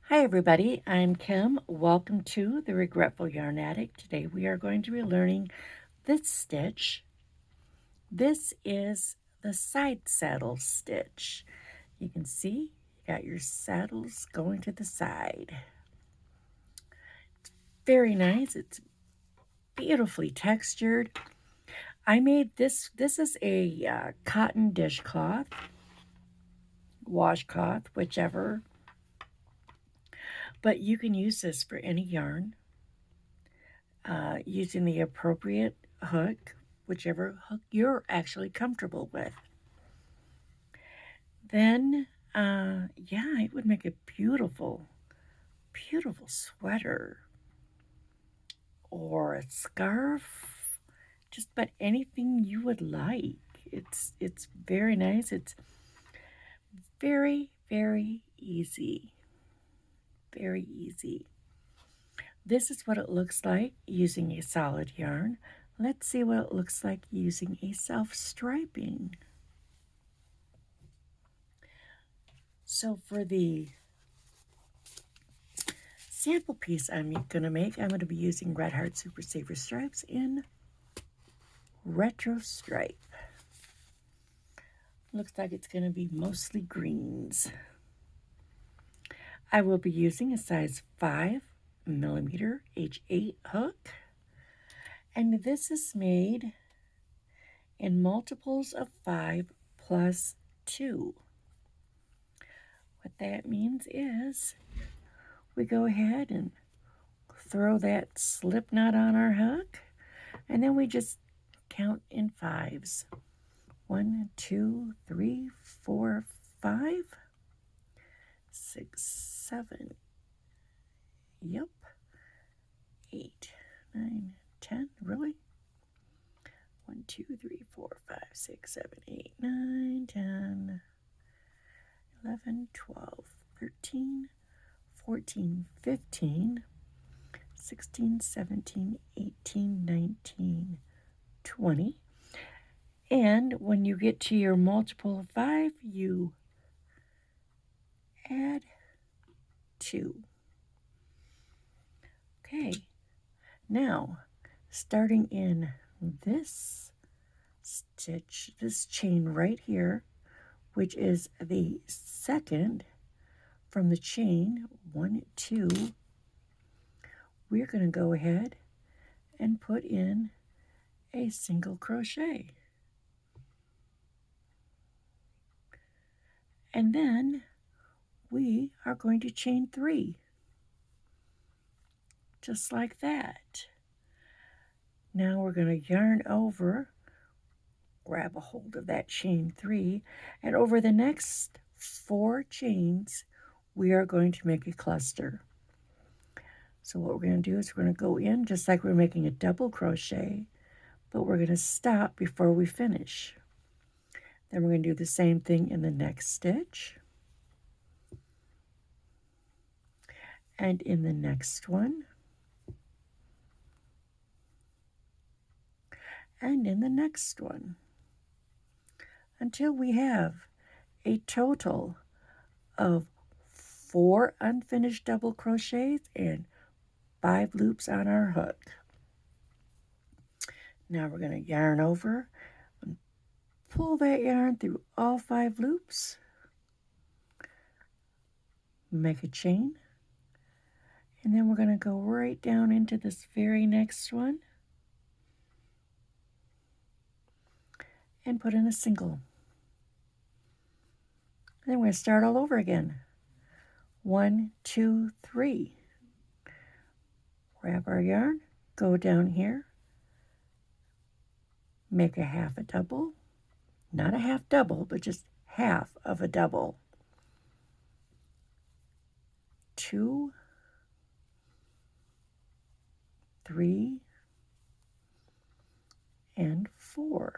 Hi everybody, I'm Kim. Welcome to the Regretful Yarn Addict. Today we are going to be learning this stitch. This is the side saddle stitch. You can see you got your saddles going to the side. Very nice. It's beautifully textured. I made this. This is a cotton dishcloth, washcloth, whichever. But you can use this for any yarn. Using the appropriate hook, whichever hook you're actually comfortable with. Then, yeah, it would make a beautiful, beautiful sweater or a scarf, just about anything you would like. It's very nice. It's very, very easy. Very easy. This is what it looks like using a solid yarn. Let's see what it looks like using a self-striping. So for the sample piece I'm going to make, I'm going to be using Red Heart Super Saver Stripes in Retro Stripe. Looks like it's going to be mostly greens. I will be using a size 5mm H8 hook. And this is made in multiples of 5 plus 2. What that means is we go ahead and throw that slip knot on our hook, and then we just count in 5s. 1, 2, 3, 4, 5, 6, 7, yep, 8, 9, 10, really? 1, 2, 3, 4, 5, 6, 7, 8, 9, 10, 11, 12, 13, 14, 15, 16, 17, 18, 19, 20. And when you get to your multiple of 5, you add 2. Okay, now starting in this stitch, this chain right here, which is the second from the chain, 1, 2, we're going to go ahead and put in a single crochet. And then we are going to chain 3, just like that. Now we're going to yarn over, grab a hold of that chain 3, and over the next 4 chains, we are going to make a cluster. So what we're going to do is we're going to go in just like we're making a double crochet, but we're going to stop before we finish. Then we're going to do the same thing in the next stitch. And in the next one. And in the next one. Until we have a total of 4 unfinished double crochets and 5 loops on our hook. Now we're going to yarn over and pull that yarn through all 5 loops. Make a chain. And then we're going to go right down into this very next one and put in a single. And then we're going to start all over again. 1, 2, 3. Grab our yarn, go down here, make a half a double, not a half double, but just half of a double. 2, 3, and 4.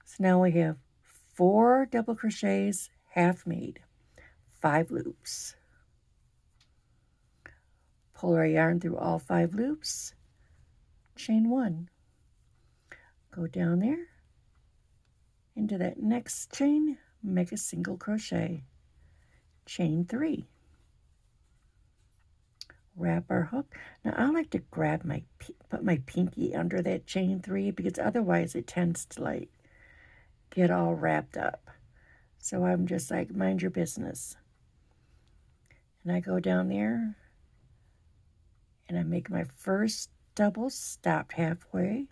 So now we have 4 double crochets half made, 5 loops. Pull our yarn through all 5 loops, chain 1. Go down there, into that next chain, make a single crochet, chain 3. wrap our hook. Now I like to put my pinky under that chain 3 because otherwise it tends to like get all wrapped up. So I'm just like, mind your business. And I go down there and I make my first double, stopped halfway.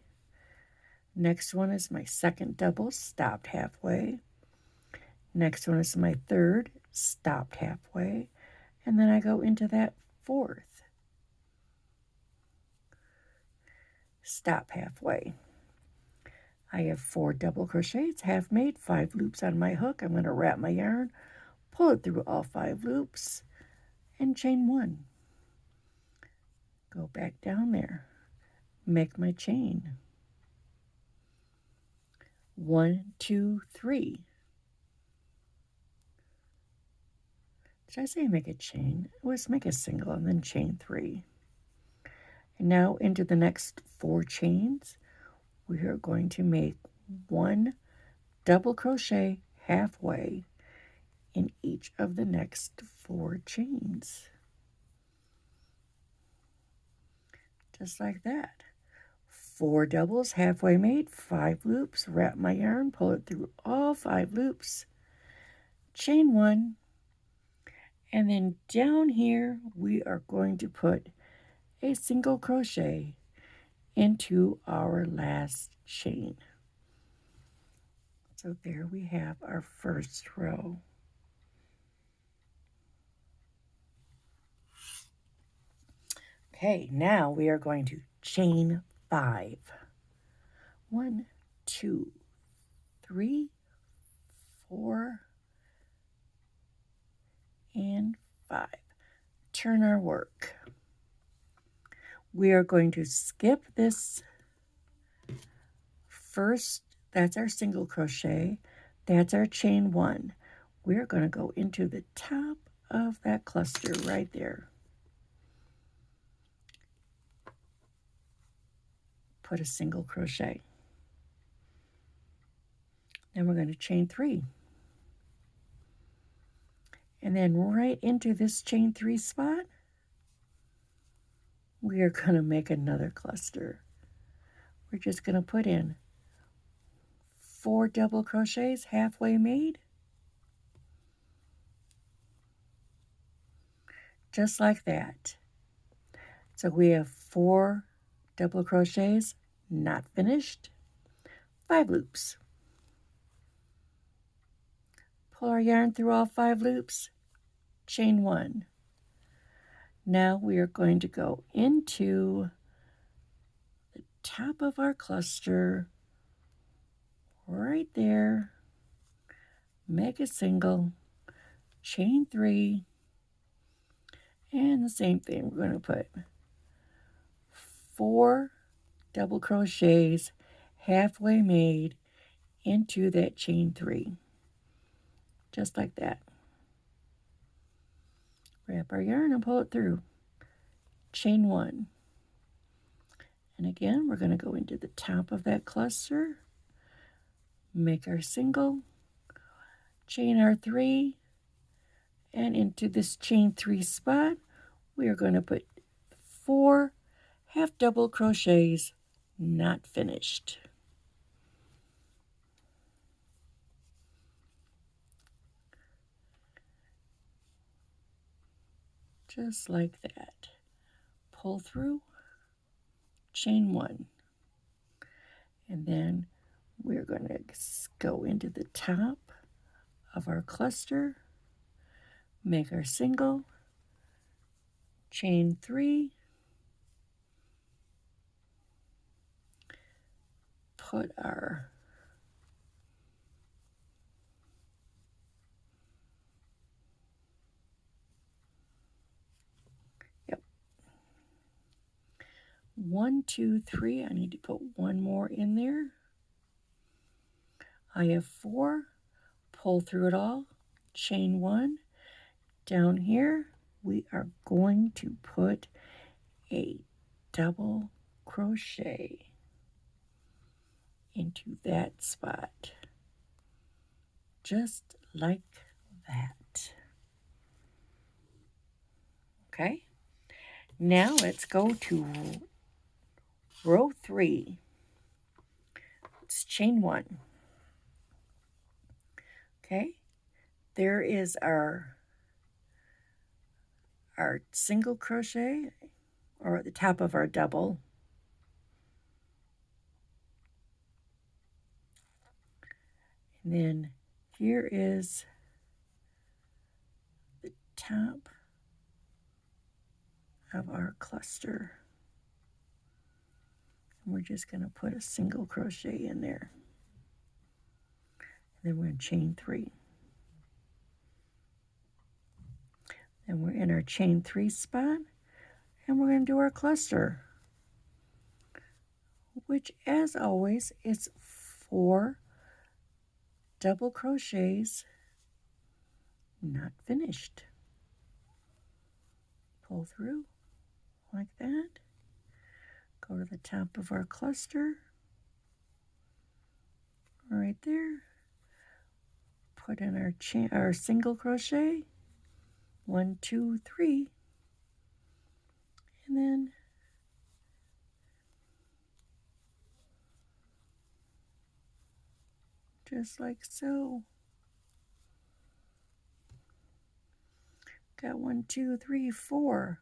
Next one is my second double, stopped halfway. Next one is my third, stopped halfway. And then I go into that fourth, stop halfway. I have 4 double crochets, half made, 5 loops on my hook. I'm going to wrap my yarn, pull it through all 5 loops, and chain 1. Go back down there, make my chain. 1, 2, 3. Did I say make a chain? It was make a single and then chain 3. And now into the next 4 chains, we are going to make 1 double crochet halfway in each of the next 4 chains. Just like that. 4 doubles halfway made, 5 loops, wrap my yarn, pull it through all 5 loops, chain 1, and then down here we are going to put a single crochet into our last chain. So there we have our first row. Okay, now we are going to chain 5. 1, 2, 3, 4, and 5. Turn our work. We are going to skip this first, that's our single crochet, that's our chain 1. We're going to go into the top of that cluster right there. Put a single crochet. Then we're going to chain 3. And then right into this chain 3 spot, we are going to make another cluster. We're just going to put in 4 double crochets halfway made, just like that. So we have 4 double crochets not finished, 5 loops. Pull our yarn through all 5 loops, chain 1. Now we are going to go into the top of our cluster right there, make a single, chain 3, and the same thing. We're going to put 4 double crochets halfway made into that chain 3, just like that. Wrap our yarn and pull it through, chain 1. And again, we're going to go into the top of that cluster, make our single, chain our 3, and into this chain 3 spot, we are going to put 4 half double crochets not finished. Just like that. Pull through, chain 1. And then we're going to go into the top of our cluster, make our single, chain 3, put our one, 2, 3. I need to put one more in there. I have 4. Pull through it all, chain 1. Down here, we are going to put a double crochet into that spot, just like that. Okay, Now let's go to row 3. It's chain 1. Okay, there is our single crochet, or at the top of our double. And then here is the top of our cluster. And we're just going to put a single crochet in there. And then we're going to chain 3. Then we're in our chain 3 spot, and we're going to do our cluster, which as always is 4 double crochets not finished. Pull through like that. Go to the top of our cluster, right there. Put in our single crochet, 1, 2, 3, and then just like so. Got 1, 2, 3, 4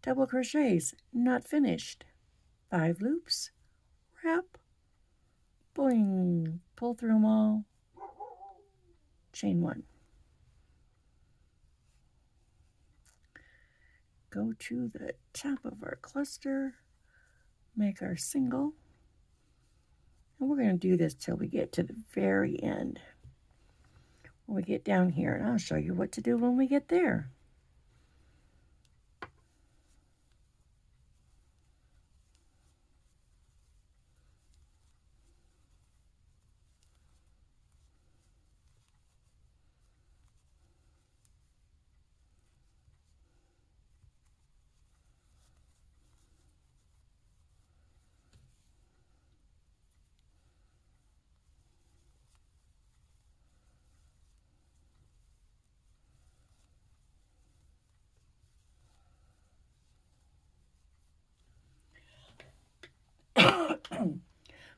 double crochets not finished. 5 loops, wrap, boing, pull through them all, chain 1. Go to the top of our cluster, make our single, and we're going to do this till we get to the very end. When we get down here, and I'll show you what to do when we get there.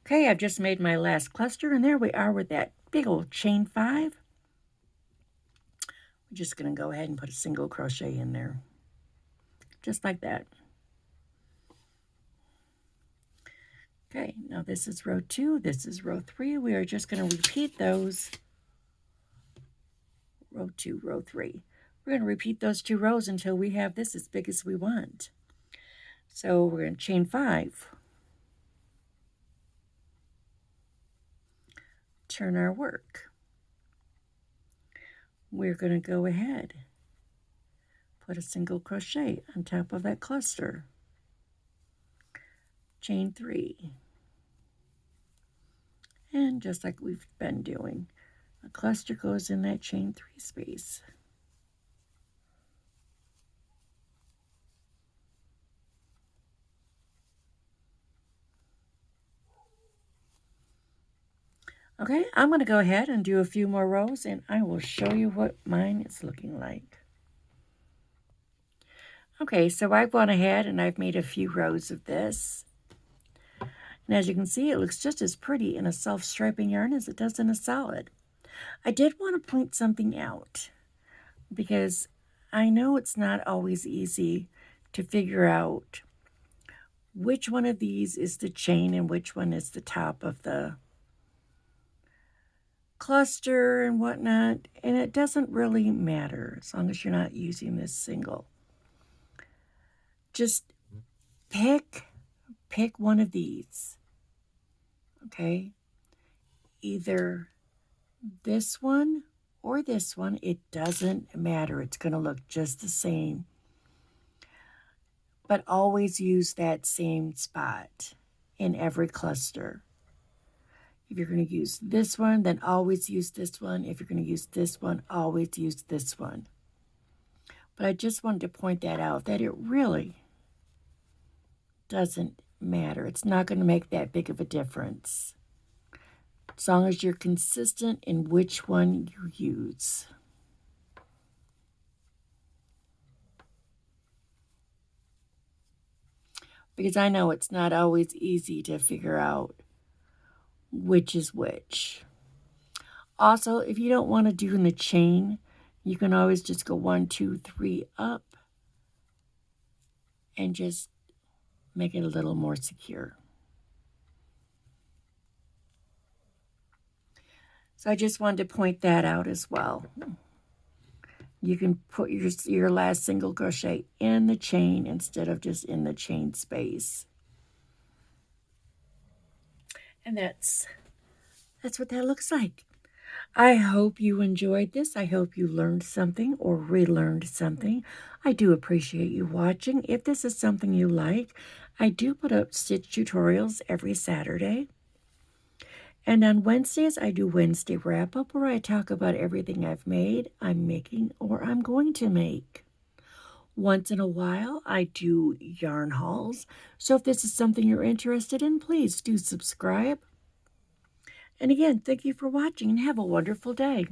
Okay, I've just made my last cluster, and there we are with that big old chain 5. We're just going to go ahead and put a single crochet in there, just like that. Okay, now this is row 2, this is row 3. We are just going to repeat those, row 2, row 3. We're going to repeat those 2 rows until we have this as big as we want. So we're going to chain 5. Turn our work. We're going to go ahead, put a single crochet on top of that cluster. Chain 3. And just like we've been doing, a cluster goes in that chain 3 space. Okay, I'm going to go ahead and do a few more rows, and I will show you what mine is looking like. Okay, so I've gone ahead and I've made a few rows of this. And as you can see, it looks just as pretty in a self-striping yarn as it does in a solid. I did want to point something out, because I know it's not always easy to figure out which one of these is the chain and which one is the top of the cluster and whatnot, and it doesn't really matter as long as you're not using this single. Just pick one of these, okay? Either this one or this one, it doesn't matter. It's going to look just the same. But always use that same spot in every cluster. If you're going to use this one, then always use this one. If you're going to use this one, always use this one. But I just wanted to point that out, that it really doesn't matter. It's not going to make that big of a difference, as long as you're consistent in which one you use. because I know it's not always easy to figure out which is which. Also, if you don't want to do in the chain, you can always just go 1, 2, 3 up and just make it a little more secure. So I just wanted to point that out as well. You can put your last single crochet in the chain instead of just in the chain space. And that's what that looks like. I hope you enjoyed this. I hope you learned something or relearned something. I do appreciate you watching. If this is something you like, I do put up stitch tutorials every Saturday. And on Wednesdays, I do Wednesday wrap-up where I talk about everything I've made, I'm making, or I'm going to make. Once in a while, I do yarn hauls. So if this is something you're interested in, please do subscribe. And again, thank you for watching and have a wonderful day.